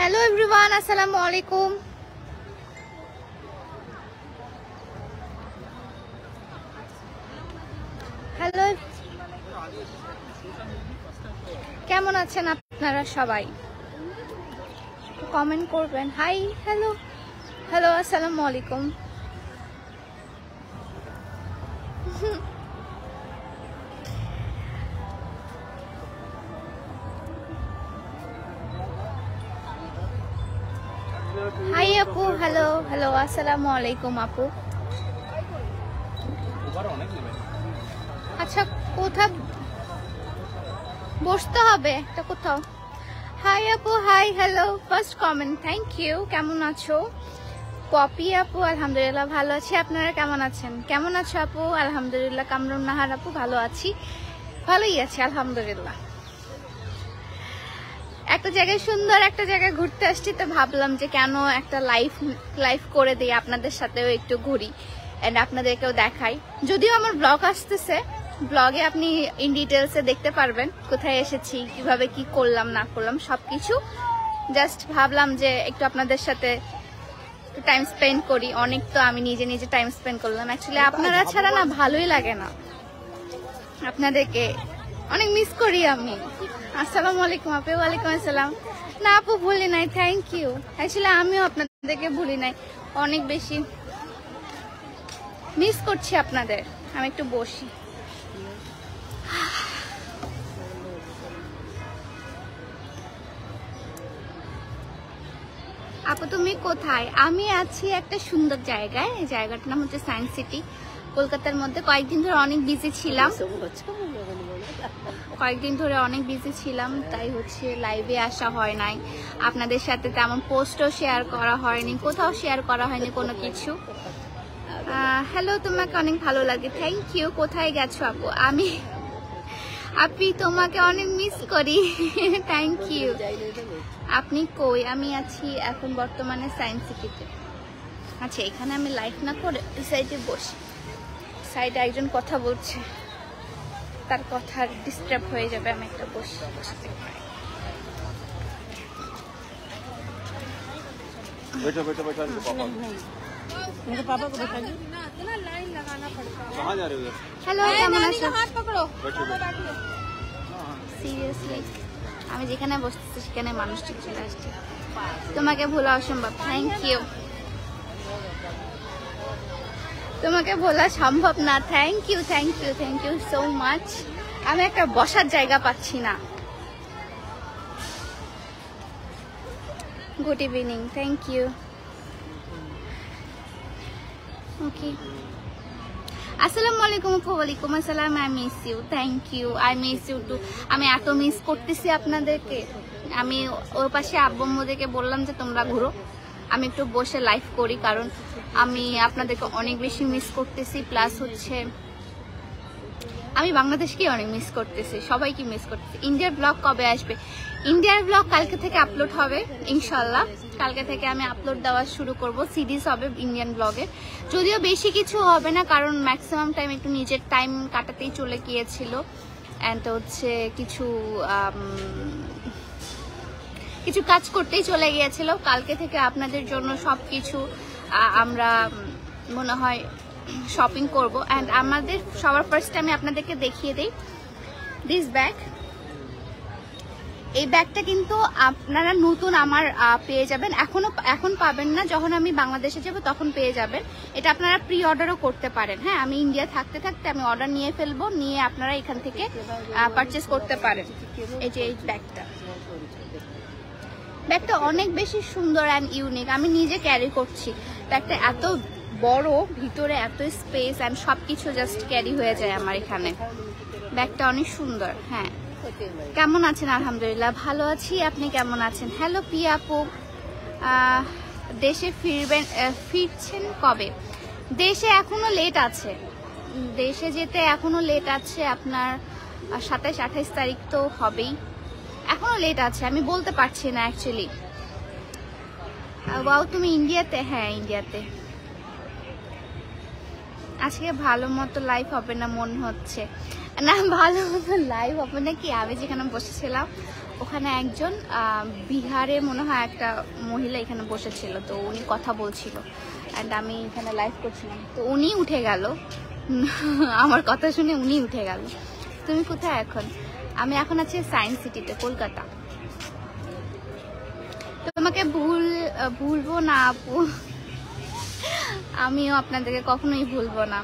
Hello everyone, আসসালামু আলাইকুম। Hello, কেমন আছেন আপনারা সবাই? কমেন্ট করবেন। হাই, হ্যালো হ্যালো, আসসালামু আলাইকুম। হাই আপু, হ্যালো হ্যালো, আসসালামু আলাইকুম আপু। আচ্ছা, কোথাও বসতে হবে একটা কোথাও। হাই আপু, hi hello, first comment, thank you. কেমন আছো? পপি আপু, আলহামদুলিল্লাহ ভালো আছি। আপনারা কেমন আছেন? কেমন আছো আপু? আলহামদুলিল্লাহ। কামরুন নাহার আপু, ভালো আছি, ভালোই আছি আলহামদুলিল্লাহ। একটা জায়গায় সুন্দর একটা জায়গায় ঘুরতে আসছি, তো ভাবলাম যে কেন একটা লাইভ করে দিই, আপনাদের সাথেও একটু ঘুরি এন্ড আপনাদেরকেও দেখাই। যদিও আমার ব্লগ আসতেছে, ব্লগে আপনি ইন ডিটেলসে দেখতে পারবেন কোথায় এসেছি, কিভাবে কি করলাম না করলাম সবকিছু। জাস্ট ভাবলাম যে একটু আপনাদের সাথে টাইম স্পেন্ড করি। অনেক তো আমি নিজে নিজে টাইম স্পেন্ড করলাম। অ্যাকচুয়ালি আপনারা ছাড়া না ভালোই লাগে না, আপনাদেরকে অনেক মিস করি আমি। আসসালামু আলাইকুম আপু। ওয়ালাইকুম আসসালাম। না আপু, ভুলি নাই, থ্যাংক ইউ। অ্যাকচুয়ালি আমিও আপনাদেরকে ভুলি নাই, অনেক বেশি মিস করছি আপনাদের। আমি একটু বসি। আপু তুমি কোথায়? আমি আছি একটা সুন্দর জায়গায়। এই জায়গাটার নাম হচ্ছে সায়েন্স সিটি, কলকাতার মধ্যে। কয়েকদিন ধরে অনেক বিজি ছিলাম, তাই হচ্ছে লাইভে আসা হয় নাই, আপনাদের সাথে তেমন পোস্টও শেয়ার করা হয়নি, কোথাও শেয়ার করা হয়নি কোনো কিছু। হ্যালো, তোমাকে অনেক ভালো লাগে, থ্যাংক ইউ। কোথায় গেছো আপু? আপনি তোমাকে অনেক মিস করি, থ্যাংক ইউ। আপনি কই? আমি আছি এখন বর্তমানে সায়েন্স সিটিতে। আচ্ছা, এখানে আমি লাইভ না করে সাইডে বসি। সাইডে একজন কথা বলছে, তার কথা ডিস্টার্ব হয়ে যাবে। আমি একটা বসে হ্যালো, কেমন আছো? সিরিয়াসলি আমি যেখানে বসতেছি সেখানে মানুষ ঠিক চলে আসছে। তোমাকে ভোলা অসম্ভব, থ্যাংক ইউ। তোমাকে ভোলা সম্ভব না, thank you thank you thank you so much. আমি একটা বসার জায়গা পাচ্ছি না। Good evening, thank you. Okay, আসসালামু আলাইকুম। ওয়ালাইকুম আসসালাম। I miss you, thank you. I miss you too. আমি এত মিস করতেছি আপনাদেরকে। আমি ওর পাশে আব্বুম্মুদেরকে বললাম যে তোমরা ঘুরো, আমি একটু বসে লাইভ করি, কারণ আমি আপনাদেরকে অনেক বেশি মিস করতেছি। প্লাস হচ্ছে আমি বাংলাদেশকেই অনেক মিস করতেছি, সবাইকে মিস করতেছি। ইন্ডিয়ার ব্লগ কবে আসবে? ইন্ডিয়ার ব্লগ কালকে থেকে আপলোড হবে ইনশাল্লাহ। কালকে থেকে আমি আপলোড দেওয়া শুরু করব, সিরিজ হবে ইন্ডিয়ান ব্লগে। যদিও বেশি কিছু হবে না, কারণ ম্যাক্সিমাম টাইম একটু নিজের টাইম কাটাতেই চলে গিয়েছিল। অ্যান্ড হচ্ছে কিছু কাজ করতেই চলে গিয়েছিল। কালকে থেকে আপনাদের জন্য সবকিছু আমরা মনে হয় শপিং করব। অ্যান্ড আমাদের সবার ফার্স্টে আমি আপনাদেরকে দেখিয়ে দিই দিস ব্যাগ। এই ব্যাগটা কিন্তু আপনারা নতুন আমার পেয়ে যাবেন, এখন পাবেন না, যখন আমি বাংলাদেশে যাব তখন পেয়ে যাবেন। এটা আপনারা প্রি অর্ডারও করতে পারেন। হ্যাঁ, আমি ইন্ডিয়া থাকতে থাকতে আমি অর্ডার নিয়ে ফেলবো, নিয়ে আপনারা এখান থেকে পারচেস করতে পারেন। এই যে এই ব্যাগটা অনেক বেশি সুন্দর অ্যান্ড ইউনিক। আমি নিজে ক্যারি করছি। ব্যাগটা এত বড়, ভিতরে এত স্পেস অ্যান্ড সবকিছু জাস্ট ক্যারি হয়ে যায় আমার এখানে। ব্যাগটা অনেক সুন্দর। হ্যাঁ, কেমন আছেন? আলহামদুলিল্লাহ ভালো আছি, আপনি কেমন আছেন? হ্যালো পিয়া আপু, দেশে ফিরছেন কবে? দেশে এখনো লেট আছে, দেশে যেতে এখনো লেট আছে। আপনার 27-28 তারিখ তো হবেই, এখনো লেট আছে, আমি বলতে পারছি না অ্যাকচুয়ালি। ওয়াও, তুমি ইন্ডিয়াতে? হ্যাঁ, ইন্ডিয়াতে। আজকে ভালো মতো লাইভ হবে না মনে হচ্ছে। না, ভালো মতো লাইভ হবে না কি, আমি যেখানে বসেছিলাম ওখানে একজন বিহারে মনে হয় একটা মহিলা এখানে বসেছিল, তো উনি কথা বলছিল অ্যান্ড আমি এখানে লাইভ করছিলাম, তো উনি উঠে গেল আমার কথা শুনে উনি উঠে গেল। তুমি কোথায় এখন? আমি এখন আছি সায়েন্স সিটিতে, কলকাতা। তোমাকে ভুলবো না আপু, আমিও আপনাদেরকে কখনোই ভুলবো না।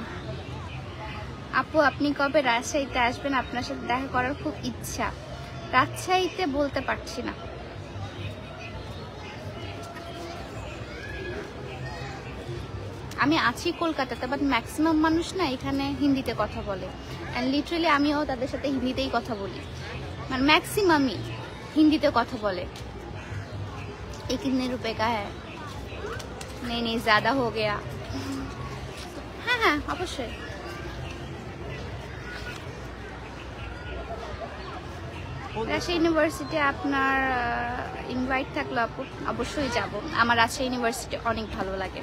আপু আপনি কবে রাজশাহীতে আসবেন? আপনার সাথে দেখা করার খুব ইচ্ছা। রাজশাহীতে বলতে পারছি না। আমি আছি কলকাতাতে, বাট ম্যাক্সিমাম মানুষ না এখানে হিন্দিতে কথা বলে, অ্যান্ড লিটারেলি আমিও তাদের সাথে হিন্দিতেই কথা বলি, মানে ম্যাক্সিমামই হিন্দিতে কথা বলে। ये कितने रुपए का है? नहीं ज़्यादा हो गया। হ্যাঁ হ্যাঁ অবশ্যই। রাজশাহী ইউনিভার্সিটি আপনার ইনভাইট থাকলো আপু, অবশ্যই যাব। আমার রাজশাহী ইউনিভার্সিটি অনেক ভালো লাগে।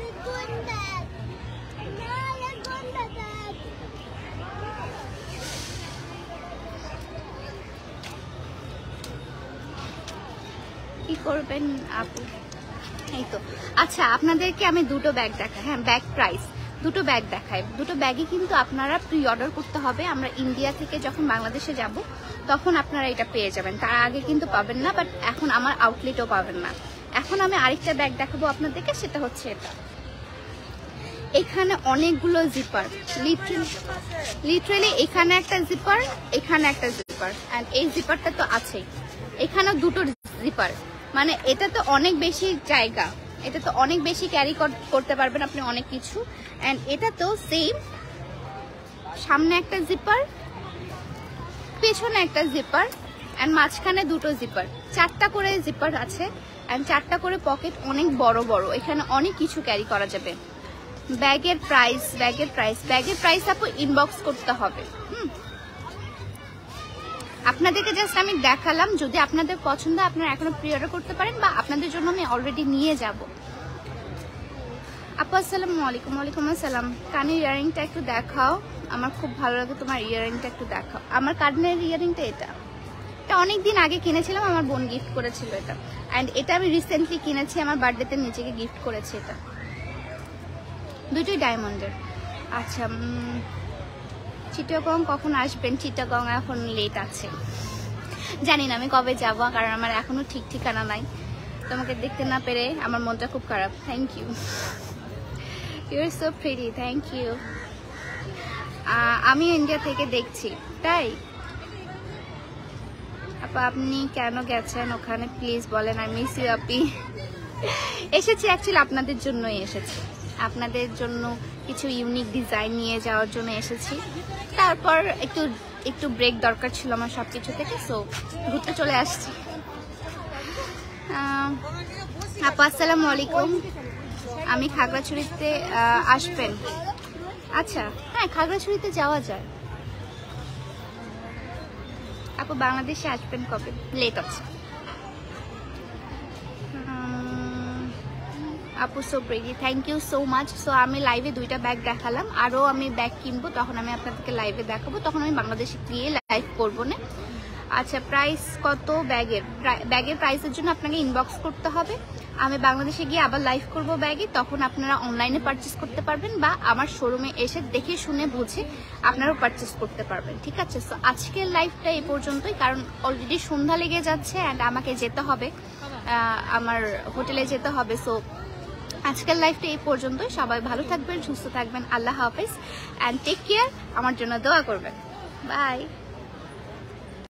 কি করবেন আপু? এই তো। আচ্ছা আপনাদেরকে আমি দুটো ব্যাগ দেখাই। হ্যাঁ ব্যাগ প্রাইস দুটো ব্যাগ দেখাই। দুটো ব্যাগই কিন্তু আপনারা প্রি অর্ডার করতে হবে। আমরা ইন্ডিয়া থেকে যখন বাংলাদেশে যাব তখন আপনারা এটা পেয়ে যাবেন, তার আগে কিন্তু পাবেন না, বাট এখন আমার আউটলেটও পাবেন না। এখন আমি আরেকটা ব্যাগ দেখাবো আপনাদেরকে, সেটা হচ্ছে এটা। এখানে অনেকগুলো জিপার, লিটারালি এখানে একটা জিপার, এখানে একটা জিপার, অ্যান্ড এই জিপারটা তো আছেই, এখানেও দুটো জিপার, মানে এটা তো অনেক বেশি জায়গা, এটা তো অনেক বেশি ক্যারি করতে পারবেন আপনি অনেক কিছু। অ্যান্ড এটা তো সেম, সামনে একটা জিপার, পেছনে একটা জিপার, অ্যান্ড মাঝখানে দুটো জিপার, 4টা করে জিপার আছে, অ্যান্ড 4টা করে পকেট, অনেক বড় বড়, এখানে অনেক কিছু ক্যারি করা যাবে। ব্যাগের প্রাইস আপু ইনবক্স করতে হবে। আপনাদেরকে জাস্ট আমি দেখালাম, যদি আপনাদের পছন্দ আপনারা এখনো প্রি অর্ডার করতে পারেন, বা আপনাদের জন্য আমি অলরেডি নিয়ে যাব। আপু আসসালামু আলাইকুম। ওয়ালাইকুম আসসালাম। কানের ইয়ারিংটা একটু দেখাও, আমার খুব ভালো লাগে তোমার ইয়ারিংটা একটু দেখাও। আমার কানের ইয়ারিংটা এটা অনেকদিন আগে কিনেছিলাম, আমার বোন গিফট করেছিল এটা, অ্যান্ড এটা আমি রিসেন্টলি কিনেছি, আমার বার্থডেতে নিজেকে গিফট করেছি। এটা দুটোই ডায়মন্ডের। আচ্ছা চিটাগং কখন আসবেন? চিটাগং এখন লেট আছে, জানি না আমি কবে যাব, কারণ আমার এখনো ঠিক ঠিকানা নাই। তোমাকে দেখতে না পেরে আমার মনটা খুব খারাপ। Thank you, you are so pretty, thank you. আমি ইন্ডিয়া থেকে দেখছি। তাই আপা আপনি কেন গেছেন ওখানে প্লিজ বলেন। আই মিস ইউ আপি। এসেছি অ্যাকচুয়ালি আপনাদের জন্যই এসেছি, আপনাদের জন্য কিছু ইউনিক ডিজাইন নিয়ে যাওয়ার জন্য এসেছি। তারপর একটু ব্রেক দরকার ছিল আমার সব কিছু থেকে, সো ঘুরতে চলে আসছি। আপু আসসালামু আলাইকুম। আমি খাগড়াছড়িতে আসবেন? আচ্ছা হ্যাঁ খাগড়াছড়িতে যাওয়া যায়। আপু বাংলাদেশে আসবেন কবে? লেট আছে আপু, so pretty, thank you so much. So আমি লাইভে দুইটা ব্যাগ দেখালাম, আরও আমি ব্যাগ কিনবো, তখন আমি আপনাদেরকে লাইভে দেখাবো, তখন আমি বাংলাদেশে গিয়ে লাইভ করবো না। আচ্ছা প্রাইস কত ব্যাগের? ব্যাগের প্রাইসের জন্য আপনাকে ইনবক্স করতে হবে। আমি বাংলাদেশে গিয়ে আবার লাইভ করবো ব্যাগে, তখন আপনারা অনলাইনে পারচেস করতে পারবেন, বা আমার শোরুমে এসে দেখে শুনে বুঝে আপনারাও পারচেস করতে পারবেন। ঠিক আছে, সো আজকের লাইভটা এই পর্যন্তই, কারণ অলরেডি সন্ধ্যা লেগে যাচ্ছে অ্যান্ড আমাকে যেতে হবে, আমার হোটেলে যেতে হবে। সো আজকের লাইভটা এই পর্যন্তই। সবাই ভালো থাকবেন, সুস্থ থাকবেন। আল্লাহ হাফেজ অ্যান্ড টেক কেয়ার। আমার জন্য দোয়া করবেন। বাই।